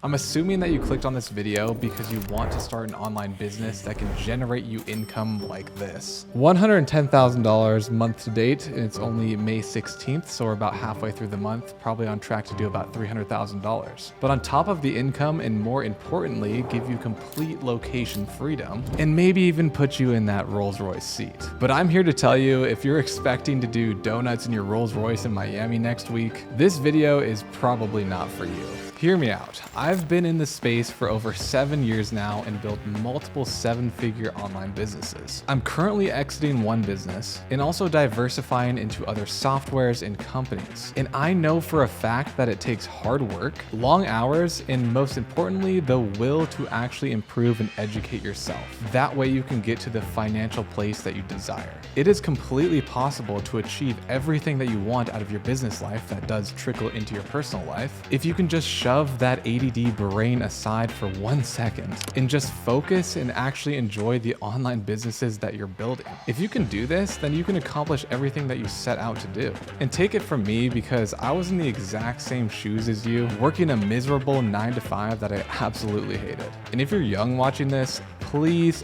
I'm assuming that you clicked on this video because you want to start an online business that can generate you income like this. $110,000 month to date, and it's only May 16th, so we're about halfway through the month, probably on track to do about $300,000. But on top of the income, and more importantly, give you complete location freedom, and maybe even put you in that Rolls-Royce seat. But I'm here to tell you, if you're expecting to do donuts in your Rolls-Royce in Miami next week, this video is probably not for you. Hear me out. I've been in this space for over 7 years now and built multiple 7-figure online businesses. I'm currently exiting one business and also diversifying into other softwares and companies. And I know for a fact that it takes hard work, long hours, and most importantly, the will to actually improve and educate yourself. That way you can get to the financial place that you desire. It is completely possible to achieve everything that you want out of your business life that does trickle into your personal life if you can just shove that ADD brain aside for 1 second and just focus and actually enjoy the online businesses that you're building. If you can do this, then you can accomplish everything that you set out to do. And take it from me, because I was in the exact same shoes as you, working a miserable 9-to-5 that I absolutely hated. And if you're young watching this, please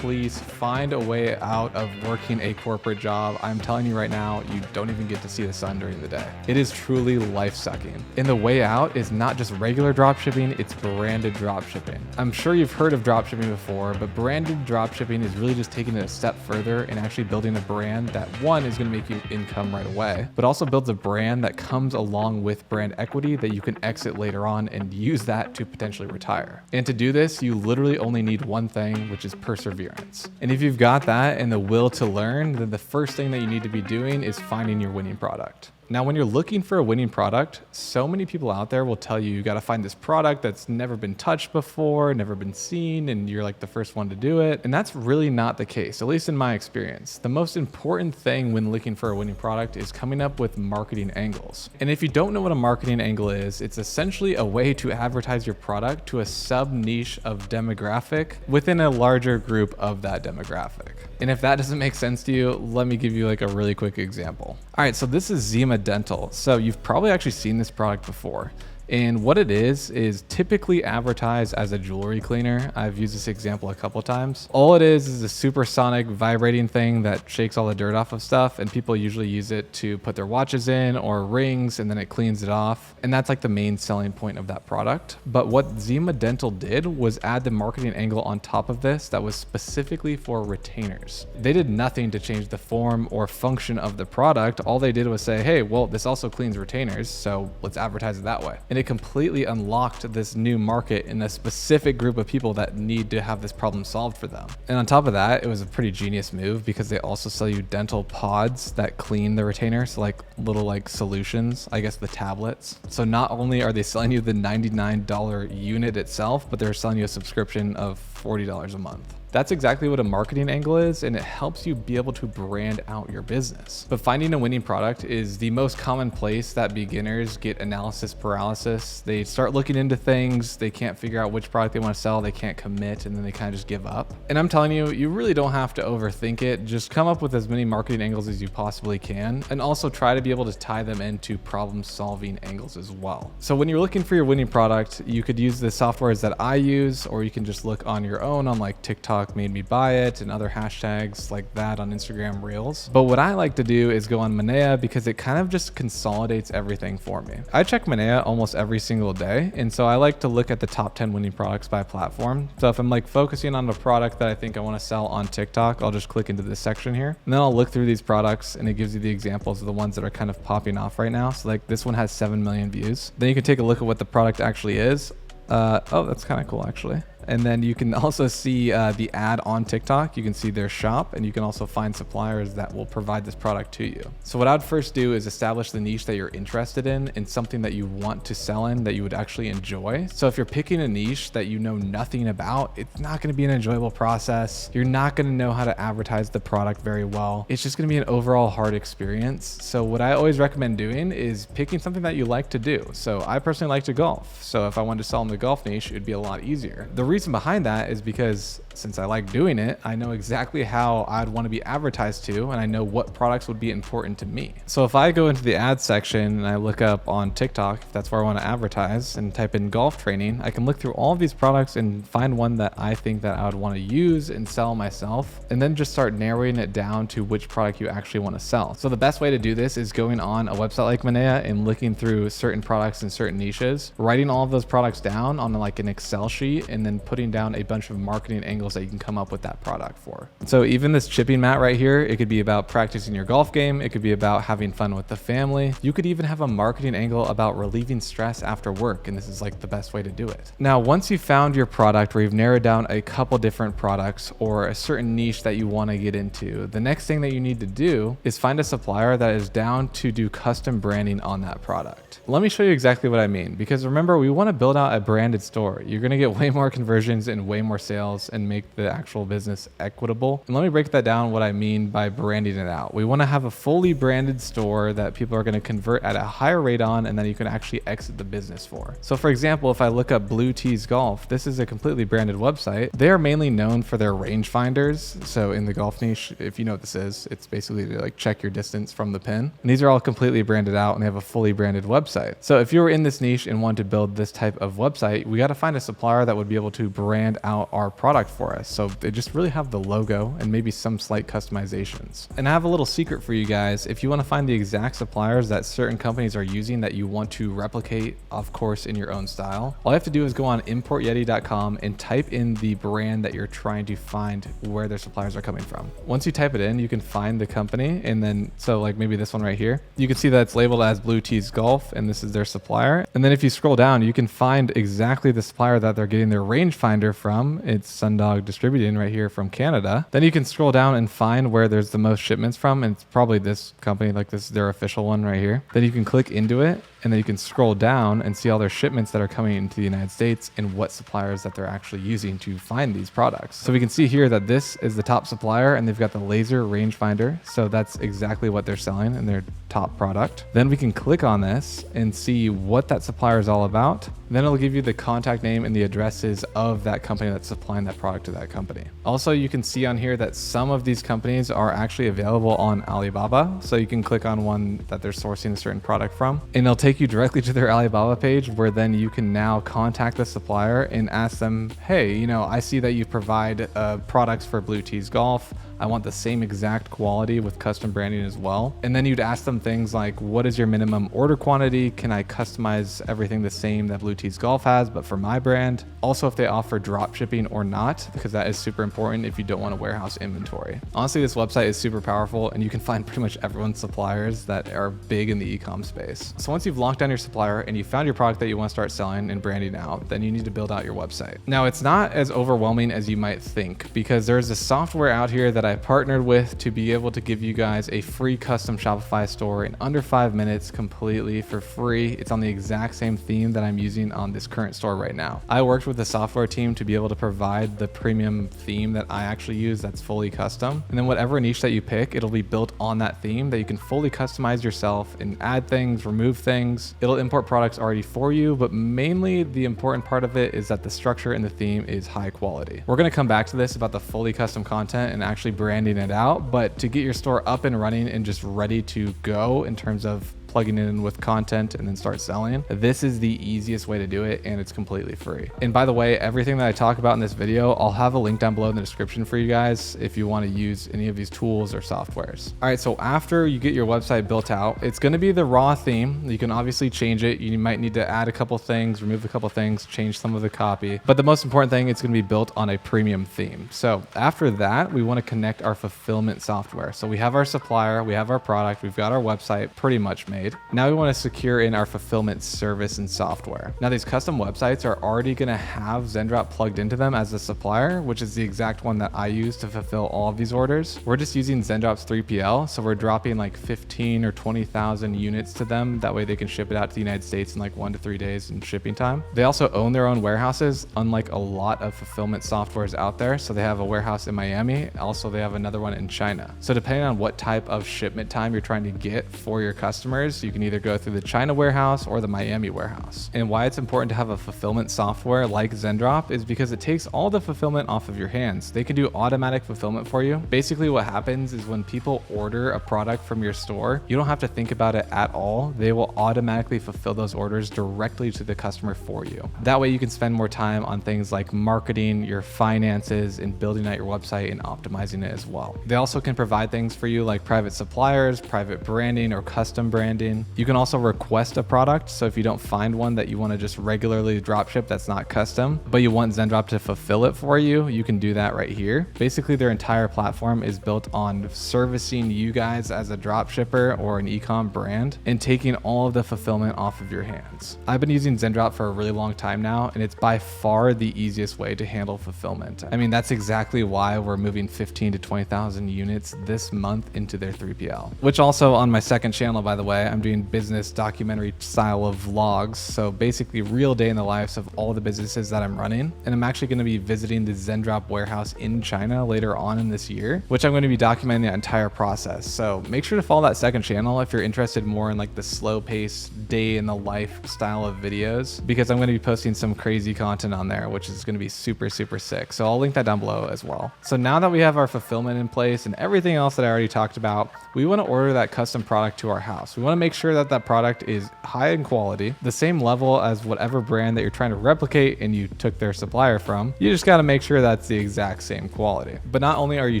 find a way out of working a corporate job. I'm telling you right now, you don't even get to see the sun during the day. It is truly life-sucking. And the way out is not just regular dropshipping, it's branded dropshipping. I'm sure you've heard of dropshipping before, but branded dropshipping is really just taking it a step further and actually building a brand that, one, is going to make you income right away, but also builds a brand that comes along with brand equity that you can exit later on and use that to potentially retire. And to do this, you literally only need one thing, which is perseverance. And if you've got that and the will to learn, then the first thing that you need to be doing is finding your winning product. Now, when you're looking for a winning product, so many people out there will tell you, you got to find this product that's never been touched before, never been seen, and you're like the first one to do it. And that's really not the case, at least in my experience. The most important thing when looking for a winning product is coming up with marketing angles. And if you don't know what a marketing angle is, it's essentially a way to advertise your product to a sub niche of demographic within a larger group of that demographic. And if that doesn't make sense to you, let me give you like a really quick example. All right, so this is Zima Dental. So you've probably actually seen this product before. And what it is typically advertised as a jewelry cleaner. I've used this example a couple times. All it is a supersonic vibrating thing that shakes all the dirt off of stuff, and people usually use it to put their watches in or rings, and then it cleans it off. And that's like the main selling point of that product. But what Zima Dental did was add the marketing angle on top of this that was specifically for retainers. They did nothing to change the form or function of the product. All they did was say, hey, well, this also cleans retainers, so let's advertise it that way. And it completely unlocked this new market in a specific group of people that need to have this problem solved for them. And on top of that, it was a pretty genius move because they also sell you dental pods that clean the retainers, like little like solutions, I guess the tablets. So not only are they selling you the $99 unit itself, but they're selling you a subscription of $40 a month. That's exactly what a marketing angle is, and it helps you be able to brand out your business. But finding a winning product is the most common place that beginners get analysis paralysis. They start looking into things, they can't figure out which product they want to sell, they can't commit, and then they kind of just give up. And I'm telling you, you really don't have to overthink it. Just come up with as many marketing angles as you possibly can, and also try to be able to tie them into problem-solving angles as well. So when you're looking for your winning product, you could use the softwares that I use, or you can just look on your own on like TikTok made me buy it and other hashtags like that on Instagram Reels. But what I like to do is go on Monea because it kind of just consolidates everything for me. I check Monea almost every single day, and so I like to look at the top 10 winning products by platform. So if I'm like focusing on a product that I think I want to sell on TikTok, I'll just click into this section here, and then I'll look through these products, and it gives you the examples of the ones that are kind of popping off right now. So like this one has 7 million views. Then you can take a look at what the product actually is. Oh, that's kind of cool actually. And then you can also see the ad on TikTok. You can see their shop, and you can also find suppliers that will provide this product to you. So what I'd first do is establish the niche that you're interested in and something that you want to sell in that you would actually enjoy. So if you're picking a niche that you know nothing about, it's not going to be an enjoyable process. You're not going to know how to advertise the product very well. It's just going to be an overall hard experience. So what I always recommend doing is picking something that you like to do. So I personally like to golf. So if I wanted to sell in the golf niche, it'd be a lot easier. The reason behind that is because since I like doing it, I know exactly how I'd want to be advertised to, and I know what products would be important to me. So if I go into the ads section and I look up on TikTok, if that's where I want to advertise, and type in golf training, I can look through all of these products and find one that I think that I would want to use and sell myself, and then just start narrowing it down to which product you actually want to sell. So the best way to do this is going on a website like Monea and looking through certain products in certain niches, writing all of those products down on like an Excel sheet, and then putting down a bunch of marketing angles that you can come up with that product for. So even this chipping mat right here, it could be about practicing your golf game. It could be about having fun with the family. You could even have a marketing angle about relieving stress after work, and this is like the best way to do it. Now, once you've found your product or you've narrowed down a couple different products or a certain niche that you want to get into, the next thing that you need to do is find a supplier that is down to do custom branding on that product. Let me show you exactly what I mean, because remember, we want to build out a branded store. You're going to get way more conversions and way more sales and make the actual business equitable. And let me break that down, what I mean by branding it out. We want to have a fully branded store that people are going to convert at a higher rate on, and then you can actually exit the business for. So for example, if I look up Blue Tees Golf, this is a completely branded website. They are mainly known for their rangefinders. So in the golf niche, if you know what this is, it's basically to like check your distance from the pin. And these are all completely branded out, and they have a fully branded website. So if you were in this niche and want to build this type of website, we got to find a supplier that would be able to brand out our product for us. So they just really have the logo and maybe some slight customizations. And I have a little secret for you guys. If you want to find the exact suppliers that certain companies are using that you want to replicate, of course, in your own style, all you have to do is go on importyeti.com and type in the brand that you're trying to find where their suppliers are coming from. Once you type it in, you can find the company, and then, so like maybe this one right here, you can see that it's labeled as Blue Tees Golf, and this is their supplier. And then if you scroll down, you can find exactly the supplier that they're getting their rangefinder from. It's Sundog Distributing right here from Canada. Then you can scroll down and find where there's the most shipments from, and it's probably this company, like this is their official one right here. Then you can click into it, and then you can scroll down and see all their shipments that are coming into the United States and what suppliers that they're actually using to find these products. So we can see here that this is the top supplier, and they've got the laser rangefinder. So that's exactly what they're selling in their top product. Then we can click on this and see what that supplier is all about. Then it'll give you the contact name and the addresses of that company that's supplying that product to that company. Also, you can see on here that some of these companies are actually available on Alibaba. So you can click on one that they're sourcing a certain product from, and it'll take you directly to their Alibaba page, where then you can now contact the supplier and ask them, hey, you know, I see that you provide products for Blue Tees Golf. I want the same exact quality with custom branding as well. And then you'd ask them things like, what is your minimum order quantity? Can I customize everything the same that Blue Tees Golf has, but for my brand? Also, if they offer drop shipping or not, because that is super important if you don't want to warehouse inventory. Honestly, this website is super powerful, and you can find pretty much everyone's suppliers that are big in the e-com space. So once you've locked down your supplier and you found your product that you want to start selling and branding out, then you need to build out your website. Now, it's not as overwhelming as you might think, because there's a software out here that I partnered with to be able to give you guys a free custom Shopify store in under 5 minutes completely for free. It's on the exact same theme that I'm using on this current store right now. I worked with the software team to be able to provide the premium theme that I actually use that's fully custom. And then whatever niche that you pick, it'll be built on that theme that you can fully customize yourself and add things, remove things. It'll import products already for you, but mainly the important part of it is that the structure and the theme is high quality. We're gonna come back to this about the fully custom content and actually branding it out, but to get your store up and running and just ready to go in terms of plugging it in with content and then start selling, this is the easiest way to do it, and it's completely free. And by the way, everything that I talk about in this video, I'll have a link down below in the description for you guys if you want to use any of these tools or softwares. All right, so after you get your website built out, it's going to be the raw theme. You can obviously change it. You might need to add a couple things, remove a couple things, change some of the copy, but the most important thing, it's going to be built on a premium theme. So after that, we want to connect our fulfillment software. So we have our supplier, we have our product, we've got our website pretty much made. Now we want to secure in our fulfillment service and software. Now these custom websites are already going to have Zendrop plugged into them as a supplier, which is the exact one that I use to fulfill all of these orders. We're just using Zendrop's 3PL, so we're dropping like 15 or 20,000 units to them. That way they can ship it out to the United States in like 1 to 3 days in shipping time. They also own their own warehouses, unlike a lot of fulfillment softwares out there. So they have a warehouse in Miami. Also, they have another one in China. So depending on what type of shipment time you're trying to get for your customers, customers, you can either go through the China warehouse or the Miami warehouse. And why it's important to have a fulfillment software like Zendrop is because it takes all the fulfillment off of your hands. They can do automatic fulfillment for you. Basically what happens is when people order a product from your store, you don't have to think about it at all. They will automatically fulfill those orders directly to the customer for you. That way you can spend more time on things like marketing, your finances, and building out your website and optimizing it as well. They also can provide things for you like private suppliers, private branding, or custom branding. You can also request a product. So if you don't find one that you want to just regularly dropship that's not custom, but you want Zendrop to fulfill it for you, you can do that right here. Basically, their entire platform is built on servicing you guys as a dropshipper or an ecom brand and taking all of the fulfillment off of your hands. I've been using Zendrop for a really long time now, and it's by far the easiest way to handle fulfillment. I mean, that's exactly why we're moving 15 to 20,000 units this month into their 3PL, which also on my second channel, by the way, I'm doing business documentary style of vlogs. So basically real day in the lives of all the businesses that I'm running. And I'm actually going to be visiting the Zendrop warehouse in China later on in this year, which I'm going to be documenting the entire process. So make sure to follow that second channel if you're interested more in like the slow paced day in the life style of videos, because I'm going to be posting some crazy content on there, which is going to be super, super sick. So I'll link that down below as well. So now that we have our fulfillment in place and everything else that I already talked about, we want to order that custom product to our house. We want to make sure that that product is high in quality, the same level as whatever brand that you're trying to replicate and you took their supplier from. You just got to make sure that's the exact same quality. But not only are you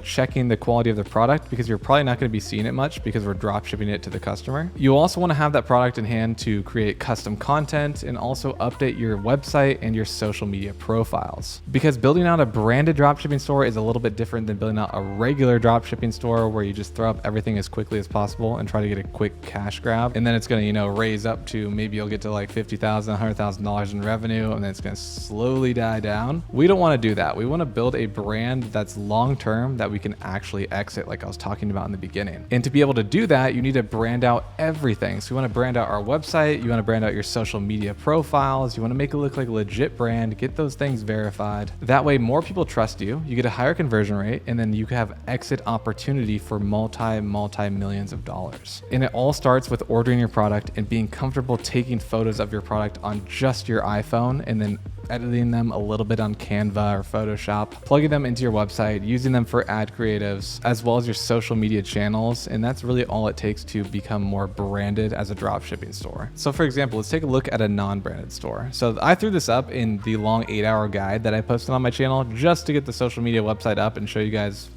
checking the quality of the product, because you're probably not going to be seeing it much because we're drop shipping it to the customer, you also want to have that product in hand to create custom content and also update your website and your social media profiles. Because building out a branded dropshipping store is a little bit different than building out a regular dropshipping store where you just throw up everything as quickly as possible and try to get a quick cash grab. And then it's going to, raise up to maybe you'll get to like $50,000, $100,000 in revenue, and then it's going to slowly die down. We don't want to do that. We want to build a brand that's long-term that we can actually exit, like I was talking about in the beginning. And to be able to do that, you need to brand out everything. So you want to brand out our website. You want to brand out your social media profiles. You want to make it look like a legit brand, get those things verified. That way more people trust you, you get a higher conversion rate, and then you can have exit opportunity for multi-millions of dollars. And it all starts with ordering your product and being comfortable taking photos of your product on just your iPhone and then editing them a little bit on Canva or Photoshop, plugging them into your website, using them for ad creatives, as well as your social media channels. And that's really all it takes to become more branded as a dropshipping store. So for example, let's take a look at a non-branded store. So I threw this up in the long 8-hour guide that I posted on my channel just to get the social media website up and show you guys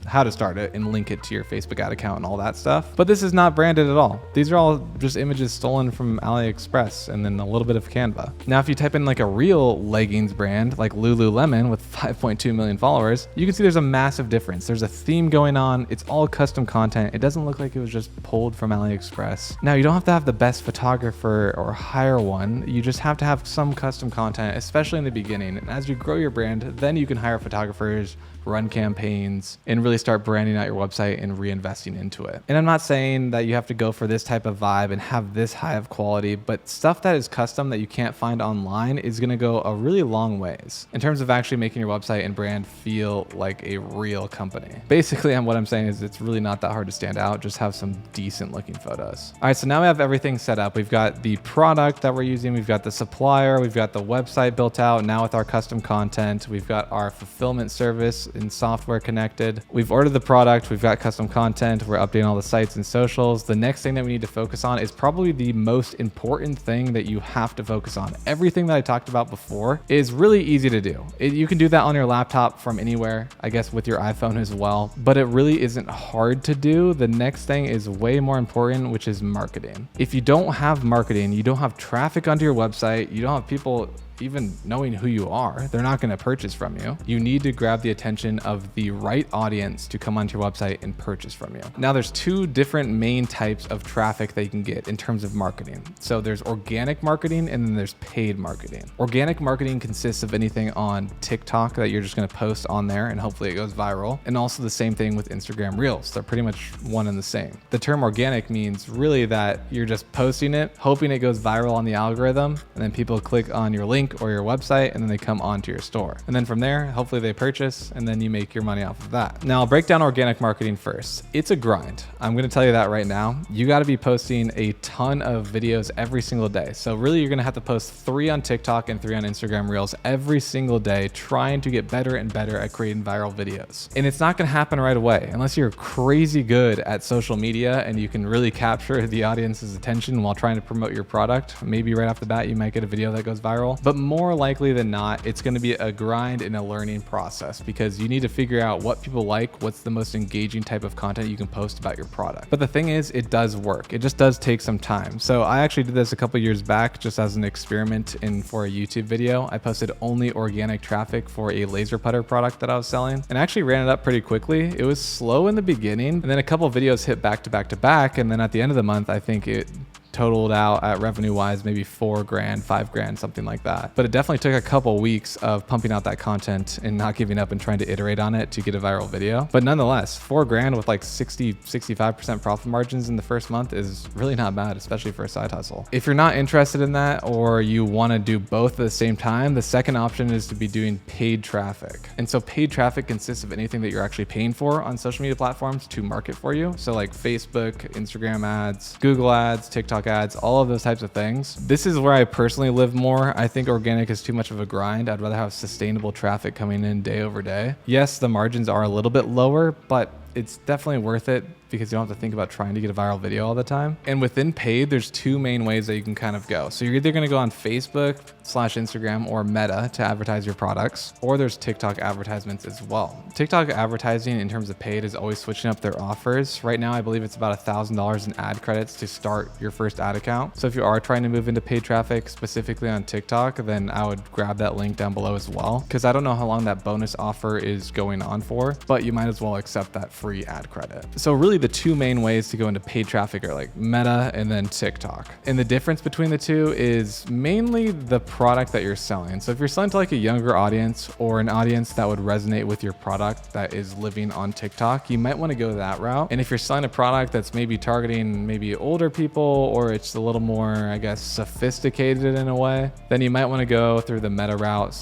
how to start it and link it to your Facebook ad account and all that stuff. But this is not branded at all. These are all just images stolen from AliExpress and then a little bit of Canva. Now, if you type in like a real leggings brand like Lululemon with 5.2 million followers, you can see there's a massive difference. There's a theme going on. It's all custom content. It doesn't look like it was just pulled from AliExpress. Now, you don't have to have the best photographer or hire one. You just have to have some custom content, especially in the beginning. And as you grow your brand, then you can hire photographers, run campaigns, and really start branding out your website and reinvesting into it. And I'm not saying that you have to go for this type of vibe and have this high of quality, but stuff that is custom that you can't find online is gonna go a really long ways in terms of actually making your website and brand feel like a real company. Basically, what I'm saying is it's really not that hard to stand out, just have some decent looking photos. All right, so now we have everything set up. We've got the product that we're using, we've got the supplier, we've got the website built out. Now with our custom content, we've got our fulfillment service and software connected. We've ordered the product, we've got custom content, we're updating all the sites and socials. The next thing that we need to focus on is probably the most important thing that you have to focus on. Everything that I talked about before is really easy to do. You can do that on your laptop from anywhere, I guess with your iPhone as well, but it really isn't hard to do. The next thing is way more important, which is marketing. If you don't have marketing, you don't have traffic onto your website, you don't have people even knowing who you are, they're not going to purchase from you. You need to grab the attention of the right audience to come onto your website and purchase from you. Now, there's two different main types of traffic that you can get in terms of marketing. So there's organic marketing and then there's paid marketing. Organic marketing consists of anything on TikTok that you're just going to post on there and hopefully it goes viral. And also the same thing with Instagram Reels. They're pretty much one and the same. The term organic means really that you're just posting it, hoping it goes viral on the algorithm, and then people click on your link link or your website, and then they come onto your store. And then from there, hopefully they purchase, and then you make your money off of that. Now I'll break down organic marketing first. It's a grind. I'm gonna tell you that right now. You gotta be posting a ton of videos every single day. So really you're gonna have to post 3 on TikTok and 3 on Instagram Reels every single day, trying to get better and better at creating viral videos. And it's not gonna happen right away unless you're crazy good at social media and you can really capture the audience's attention while trying to promote your product. Maybe right off the bat, you might get a video that goes viral, but more likely than not, it's gonna be a grind and a learning process because you need to figure out what people like, what's the most engaging type of content you can post about your product. But the thing is, it does work. It just does take some time. So I actually did this a couple years back just as an experiment for a YouTube video. I posted only organic traffic for a laser putter product that I was selling and actually ran it up pretty quickly. It was slow in the beginning and then a couple of videos hit back to back to back. And then at the end of the month, I think it totaled out at revenue wise, maybe $4 grand, $5 grand, something like that. But it definitely took a couple weeks of pumping out that content and not giving up and trying to iterate on it to get a viral video. But nonetheless, $4 grand with like 65% profit margins in the first month is really not bad, especially for a side hustle. If you're not interested in that, or you want to do both at the same time, the second option is to be doing paid traffic. And so paid traffic consists of anything that you're actually paying for on social media platforms to market for you. So like Facebook, Instagram ads, Google ads, TikTok ads, all of those types of things. This is where I personally live more. I think organic is too much of a grind. I'd rather have sustainable traffic coming in day over day. Yes, the margins are a little bit lower, but it's definitely worth it because you don't have to think about trying to get a viral video all the time. And within paid, there's 2 main ways that you can kind of go. So you're either gonna go on Facebook/Instagram or Meta to advertise your products, or there's TikTok advertisements as well. TikTok advertising in terms of paid is always switching up their offers. Right now, I believe it's about $1,000 in ad credits to start your first ad account. So if you are trying to move into paid traffic specifically on TikTok, then I would grab that link down below as well, because I don't know how long that bonus offer is going on for, but you might as well accept that free ad credit. So really the 2 main ways to go into paid traffic are like Meta and then TikTok. And the difference between the 2 is mainly the product that you're selling. So if you're selling to like a younger audience or an audience that would resonate with your product that is living on TikTok, you might want to go that route. And if you're selling a product that's maybe targeting maybe older people, or it's a little more, I guess, sophisticated in a way, then you might want to go through the Meta route /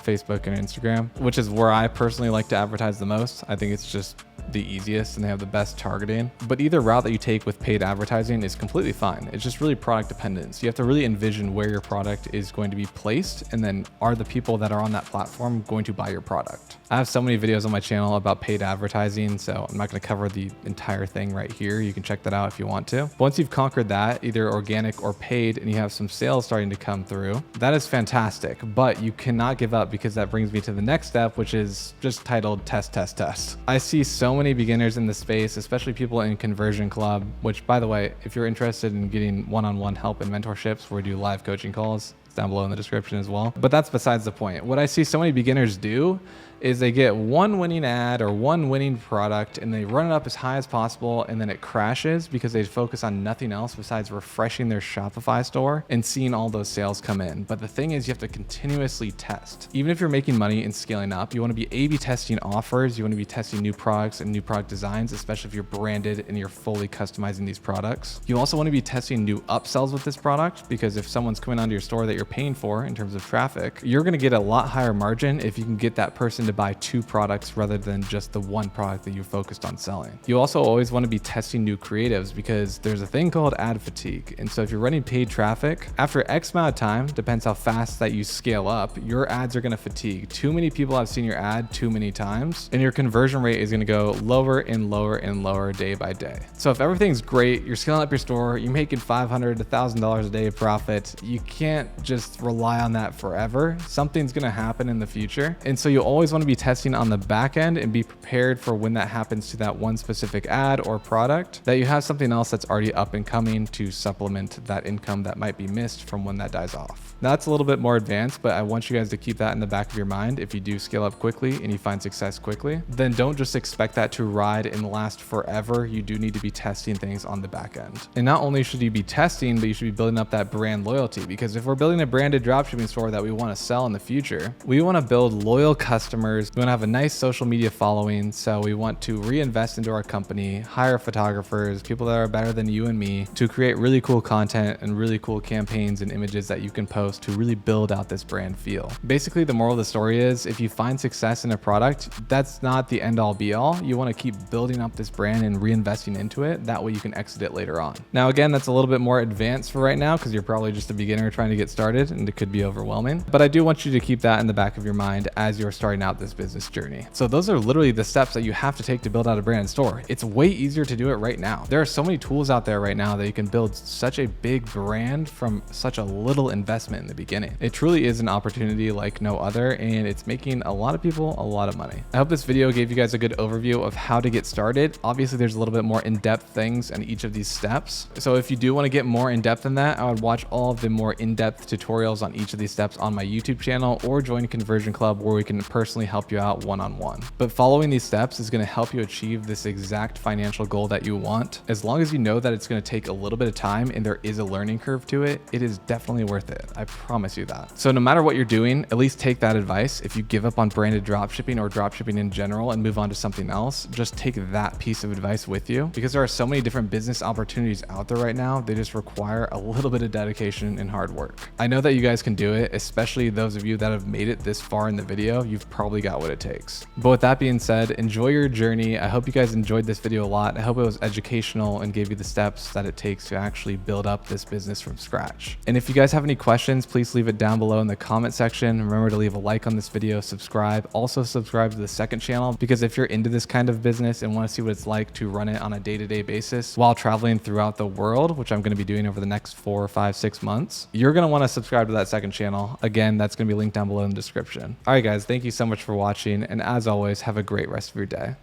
Facebook and Instagram, which is where I personally like to advertise the most. I think it's just the easiest and they have the best targeting. But either route that you take with paid advertising is completely fine. It's just really product dependent. So you have to really envision where your product is going to be placed, and then are the people that are on that platform going to buy your product? I have so many videos on my channel about paid advertising, so I'm not going to cover the entire thing right here. You can check that out if you want to. But once you've conquered that, either organic or paid, and you have some sales starting to come through, that is fantastic. But you cannot give up, because that brings me to the next step, which is just titled test, test, test. I see so many beginners in the space, especially people in Conversion Club, which, by the way, if you're interested in getting one-on-one help and mentorships where we do live coaching calls, it's down below in the description as well. But that's besides the point. What I see so many beginners do is they get one winning ad or one winning product and they run it up as high as possible, and then it crashes because they focus on nothing else besides refreshing their Shopify store and seeing all those sales come in. But the thing is, you have to continuously test. Even if you're making money and scaling up, you want to be A/B testing offers, you want to be testing new products and new product designs, especially if you're branded and you're fully customizing these products. You also want to be testing new upsells with this product, because if someone's coming onto your store that you're paying for in terms of traffic, you're going to get a lot higher margin if you can get that person to buy 2 products rather than just the one product that you're focused on selling. You also always want to be testing new creatives, because there's a thing called ad fatigue. And so if you're running paid traffic, after X amount of time, depends how fast that you scale up, your ads are going to fatigue. Too many people have seen your ad too many times, and your conversion rate is going to go lower and lower and lower day by day. So if everything's great, you're scaling up your store, you're making $500 to $1,000 a day of profit, you can't just rely on that forever. Something's going to happen in the future. And so you always want to be testing on the back end and be prepared for when that happens to that one specific ad or product, that you have something else that's already up and coming to supplement that income that might be missed from when that dies off. That's a little bit more advanced, but I want you guys to keep that in the back of your mind. If you do scale up quickly and you find success quickly, then don't just expect that to ride and last forever. You do need to be testing things on the back end. And not only should you be testing, but you should be building up that brand loyalty, because if we're building a branded dropshipping store that we want to sell in the future, we want to build loyal customers customers. We want to have a nice social media following. So we want to reinvest into our company, hire photographers, people that are better than you and me, to create really cool content and really cool campaigns and images that you can post to really build out this brand feel. Basically, the moral of the story is if you find success in a product, that's not the end all be all. You want to keep building up this brand and reinvesting into it. That way you can exit it later on. Now, again, that's a little bit more advanced for right now because you're probably just a beginner trying to get started and it could be overwhelming. But I do want you to keep that in the back of your mind as you're starting out this business journey. So those are literally the steps that you have to take to build out a brand store. It's way easier to do it right now. There are so many tools out there right now that you can build such a big brand from such a little investment in the beginning. It truly is an opportunity like no other, and it's making a lot of people a lot of money. I hope this video gave you guys a good overview of how to get started. Obviously, there's a little bit more in-depth things in each of these steps. So if you do want to get more in-depth in that, I would watch all of the more in-depth tutorials on each of these steps on my YouTube channel, or join Conversion Club where we can personally help you out one-on-one. But following these steps is going to help you achieve this exact financial goal that you want. As long as you know that it's going to take a little bit of time and there is a learning curve to it, it is definitely worth it. I promise you that. So no matter what you're doing, at least take that advice. If you give up on branded dropshipping or dropshipping in general and move on to something else, just take that piece of advice with you, because there are so many different business opportunities out there right now. They just require a little bit of dedication and hard work. I know that you guys can do it, especially those of you that have made it this far in the video. You've probably got what it takes. But with that being said, enjoy your journey. I hope you guys enjoyed this video a lot. I hope it was educational and gave you the steps that it takes to actually build up this business from scratch. And if you guys have any questions, please leave it down below in the comment section. Remember to leave a like on this video, subscribe. Also subscribe to the second channel, because if you're into this kind of business and want to see what it's like to run it on a day-to-day basis while traveling throughout the world, which I'm going to be doing over the next 4, 5, 6 months, you're going to want to subscribe to that second channel. Again, that's going to be linked down below in the description. All right, guys, thank you so much for watching. And as always, have a great rest of your day.